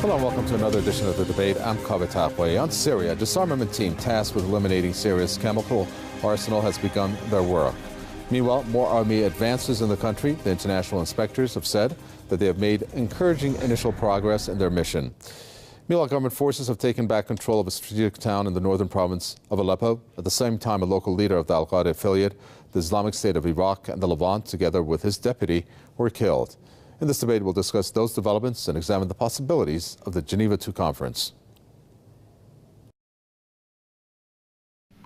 Hello and welcome to another edition of The Debate. I'm Kaveh Taqwi. On Syria, a disarmament team tasked with eliminating Syria's chemical arsenal has begun their work. Meanwhile, more army advances in the country. The international inspectors have said that they have made encouraging initial progress in their mission. Meanwhile, government forces have taken back control of a strategic town in the northern province of Aleppo. At the same time, a local leader of the Al-Qaeda affiliate, the Islamic State of Iraq and the Levant, together with his deputy, were killed. In this debate, we'll discuss those developments and examine the possibilities of the Geneva II conference.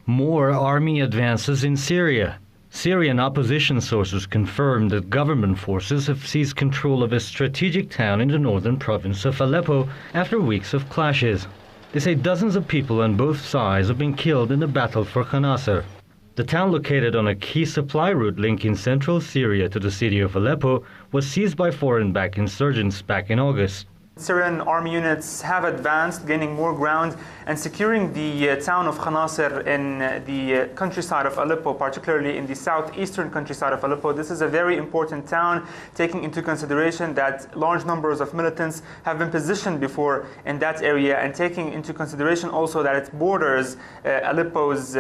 More army advances in Syria. Syrian opposition sources confirmed that government forces have seized control of a strategic town in the northern province of Aleppo after weeks of clashes. They say dozens of people on both sides have been killed in the battle for Khanasser. The town, located on a key supply route linking central Syria to the city of Aleppo, was seized by foreign-backed insurgents back in August. Syrian army units have advanced, gaining more ground and securing the town of Khanasser in the countryside of Aleppo, particularly in the southeastern countryside of Aleppo. This is a very important town, taking into consideration that large numbers of militants have been positioned before in that area, and taking into consideration also that it borders Aleppo's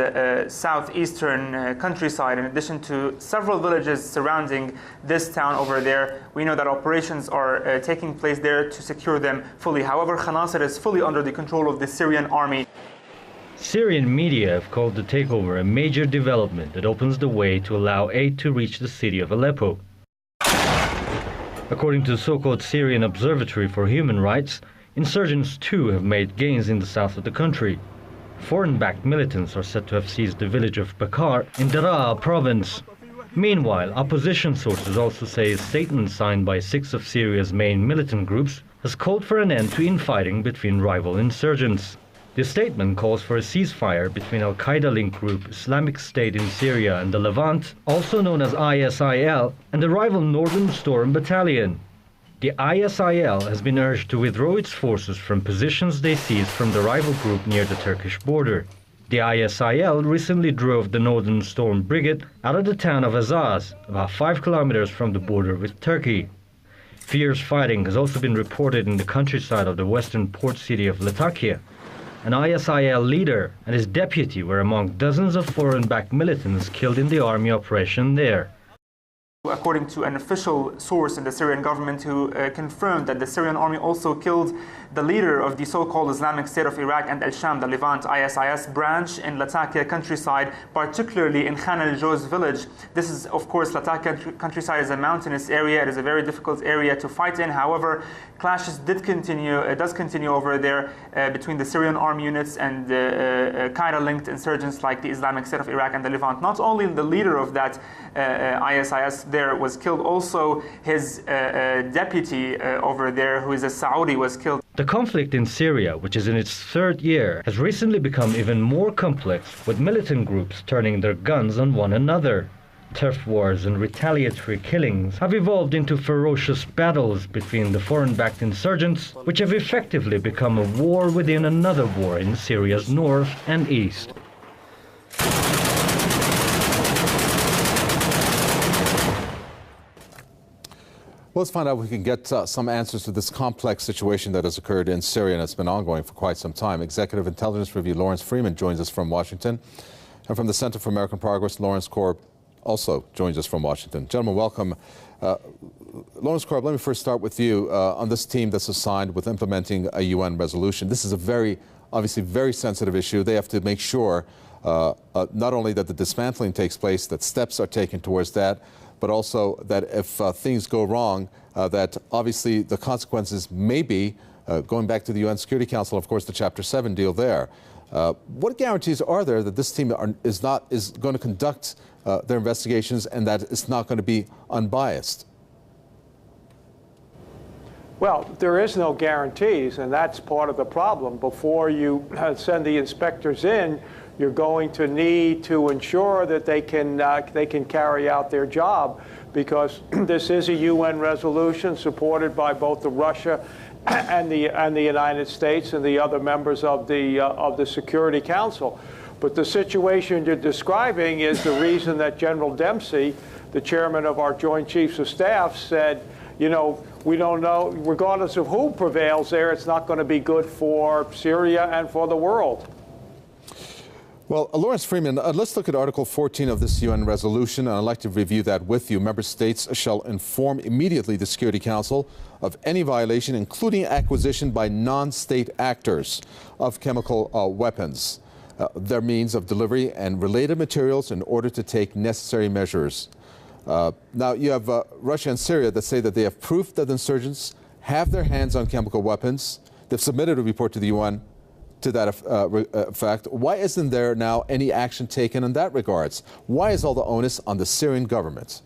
southeastern countryside, in addition to several villages surrounding this town over there. We know that operations are taking place there to secure them fully. However, Khanasser is fully under the control of the Syrian Army. Syrian media have called the takeover a major development that opens the way to allow aid to reach the city of Aleppo. According to the so-called Syrian Observatory for Human Rights, insurgents too have made gains in the south of the country. Foreign-backed militants are said to have seized the village of Bakar in Daraa province. Meanwhile, opposition sources also say a statement signed by 6 of Syria's main militant groups has called for an end to infighting between rival insurgents. The statement calls for a ceasefire between Al-Qaeda-linked group Islamic State in Syria and the Levant, also known as ISIL, and the rival Northern Storm Battalion. The ISIL has been urged to withdraw its forces from positions they seized from the rival group near the Turkish border. The ISIL recently drove the Northern Storm Brigade out of the town of Azaz, about 5 kilometers from the border with Turkey. Fierce fighting has also been reported in the countryside of the western port city of Latakia. An ISIL leader and his deputy were among dozens of foreign-backed militants killed in the army operation there. According to an official source in the Syrian government who confirmed that the Syrian army also killed the leader of the so-called Islamic State of Iraq and Al-Sham, the Levant ISIS branch in Latakia countryside, particularly in Khan al-Joz village. This is, of course, Latakia countryside is a mountainous area. It is a very difficult area to fight in. However, clashes does continue over there between the Syrian army units and Qaeda-linked insurgents like the Islamic State of Iraq and the Levant. Not only the leader of that ISIS there was killed, also his deputy over there, who is a Saudi, was killed. The conflict in Syria, which is in its 3rd year, has recently become even more complex, with militant groups turning their guns on one another. Turf wars and retaliatory killings have evolved into ferocious battles between the foreign-backed insurgents, which have effectively become a war within another war in Syria's north and east. Let's find out if we can get some answers to this complex situation that has occurred in Syria and it's been ongoing for quite some time. Executive Intelligence Review Lawrence Freeman joins us from Washington. And from the Center for American Progress, Lawrence Korb also joins us from Washington. Gentlemen, welcome. Lawrence Korb, let me first start with you on this team that's assigned with implementing a UN resolution. This is a obviously very sensitive issue. They have to make sure not only that the dismantling takes place, that steps are taken towards that, but also that if things go wrong, that obviously the consequences may be going back to the UN Security Council, of course, the Chapter 7 deal there. What guarantees are there that this team is going to conduct their investigations and that it's not going to be unbiased? Well, there is no guarantees, and that's part of the problem. Before you send the inspectors in, you're going to need to ensure that they can carry out their job, because this is a UN resolution supported by both the Russia and the United States and the other members of the Security Council. But the situation you're describing is the reason that General Dempsey, the chairman of our Joint Chiefs of Staff, said, you know, we don't know, regardless of who prevails there, it's not going to be good for Syria and for the world. Well, Lawrence Freeman, let's look at Article 14 of this UN resolution, and I'd like to review that with you. Member states shall inform immediately the Security Council of any violation, including acquisition by non-state actors of chemical weapons, their means of delivery and related materials in order to take necessary measures. Now, you have Russia and Syria that say that they have proof that insurgents have their hands on chemical weapons. They've submitted a report to the UN to that effect. Why isn't there now any action taken in that regards? Why is all the onus on the Syrian government?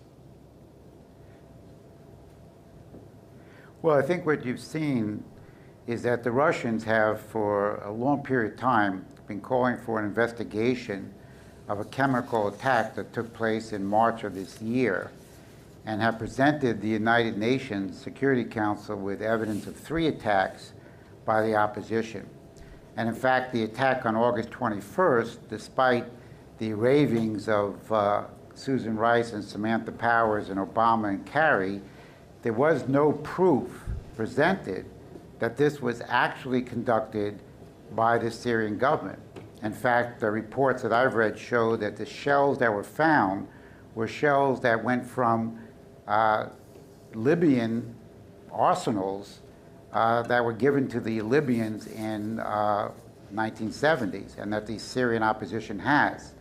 Well, I think what you've seen is that the Russians have, for a long period of time, been calling for an investigation of a chemical attack that took place in March of this year, and have presented the United Nations Security Council with evidence of 3 attacks by the opposition. And in fact, the attack on August 21st, despite the ravings of Susan Rice and Samantha Powers and Obama and Kerry, there was no proof presented that this was actually conducted by the Syrian government. In fact, the reports that I've read show that the shells that were found were shells that went from Libyan arsenals that were given to the Libyans in 1970s, and that the Syrian opposition has.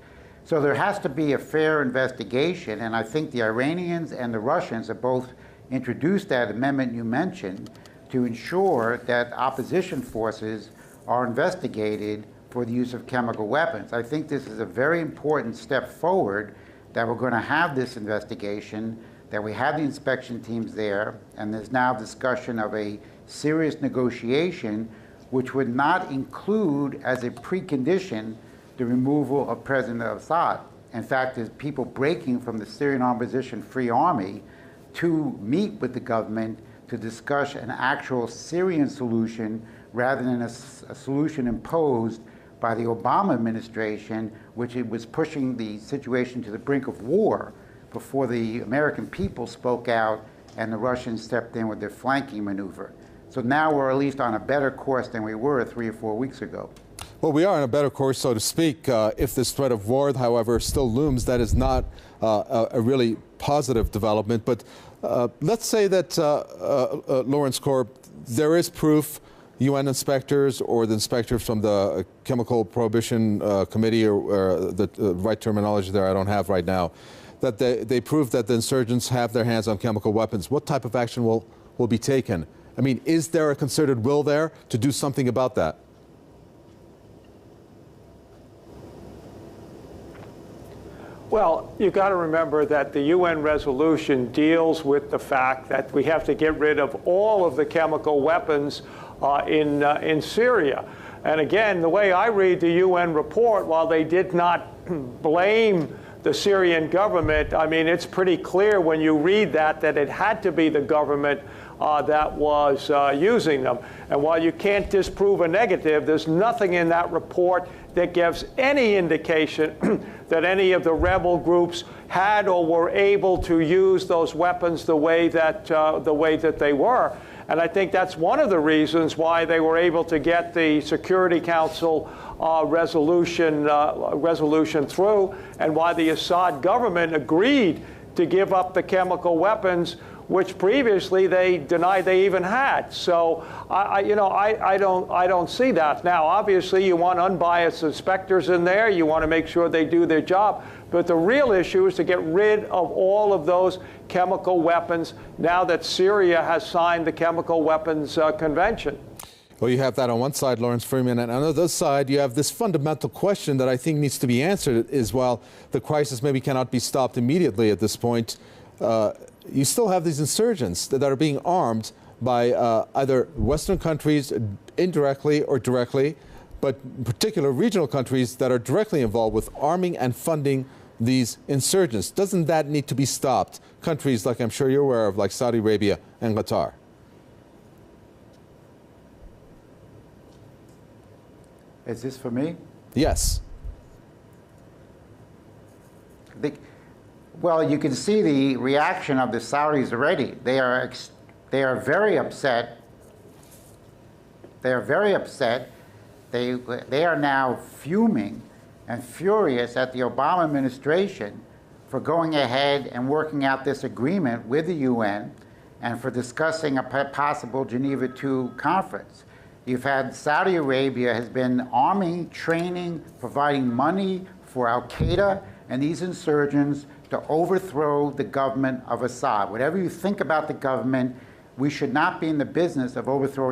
So there has to be a fair investigation, and I think the Iranians and the Russians have both introduced that amendment you mentioned to ensure that opposition forces are investigated for the use of chemical weapons. I think this is a very important step forward, that we're going to have this investigation, that we have the inspection teams there, and there's now discussion of a serious negotiation which would not include as a precondition the removal of President Assad. In fact, there's people breaking from the Syrian Opposition Free Army to meet with the government to discuss an actual Syrian solution rather than a solution imposed by the Obama administration, which it was pushing the situation to the brink of war before the American people spoke out and the Russians stepped in with their flanking maneuver. So now we're at least on a better course than we were 3 or 4 weeks ago. Well, we are on a better course, so to speak. If this threat of war, however, still looms, that is not a really positive development. But let's say that, Lawrence Corp, there is proof, UN inspectors or the inspectors from the Chemical Prohibition Committee, or the right terminology there I don't have right now, that they prove that the insurgents have their hands on chemical weapons. What type of action will be taken? I mean, is there a concerted will there to do something about that? Well, you've got to remember that the UN resolution deals with the fact that we have to get rid of all of the chemical weapons in Syria. And again, the way I read the UN report, while they did not blame the Syrian government, I mean, it's pretty clear when you read that it had to be the government that was using them. And while you can't disprove a negative, there's nothing in that report that gives any indication that any of the rebel groups had or were able to use those weapons the way that they were. And I think that's one of the reasons why they were able to get the Security Council resolution through, and why the Assad government agreed to give up the chemical weapons, which previously they denied they even had. So I don't see that. Now, obviously, you want unbiased inspectors in there. You want to make sure they do their job. But the real issue is to get rid of all of those chemical weapons now that Syria has signed the Chemical Weapons Convention. Well, you have that on one side, Lawrence Freeman, and on the other side, you have this fundamental question that I think needs to be answered is, while the crisis maybe cannot be stopped immediately at this point, you still have these insurgents that are being armed by either Western countries indirectly or directly, but particular regional countries that are directly involved with arming and funding these insurgents. Doesn't that need to be stopped? Countries like I'm sure you're aware of, like Saudi Arabia and Qatar. Is this for me? Yes. Well, you can see the reaction of the Saudis already. They are They are very upset. They are very upset. They are now fuming and furious at the Obama administration for going ahead and working out this agreement with the UN and for discussing a possible Geneva II conference. You've had Saudi Arabia has been arming, training, providing money for al-Qaeda and these insurgents to overthrow the government of Assad. Whatever you think about the government, we should not be in the business of overthrowing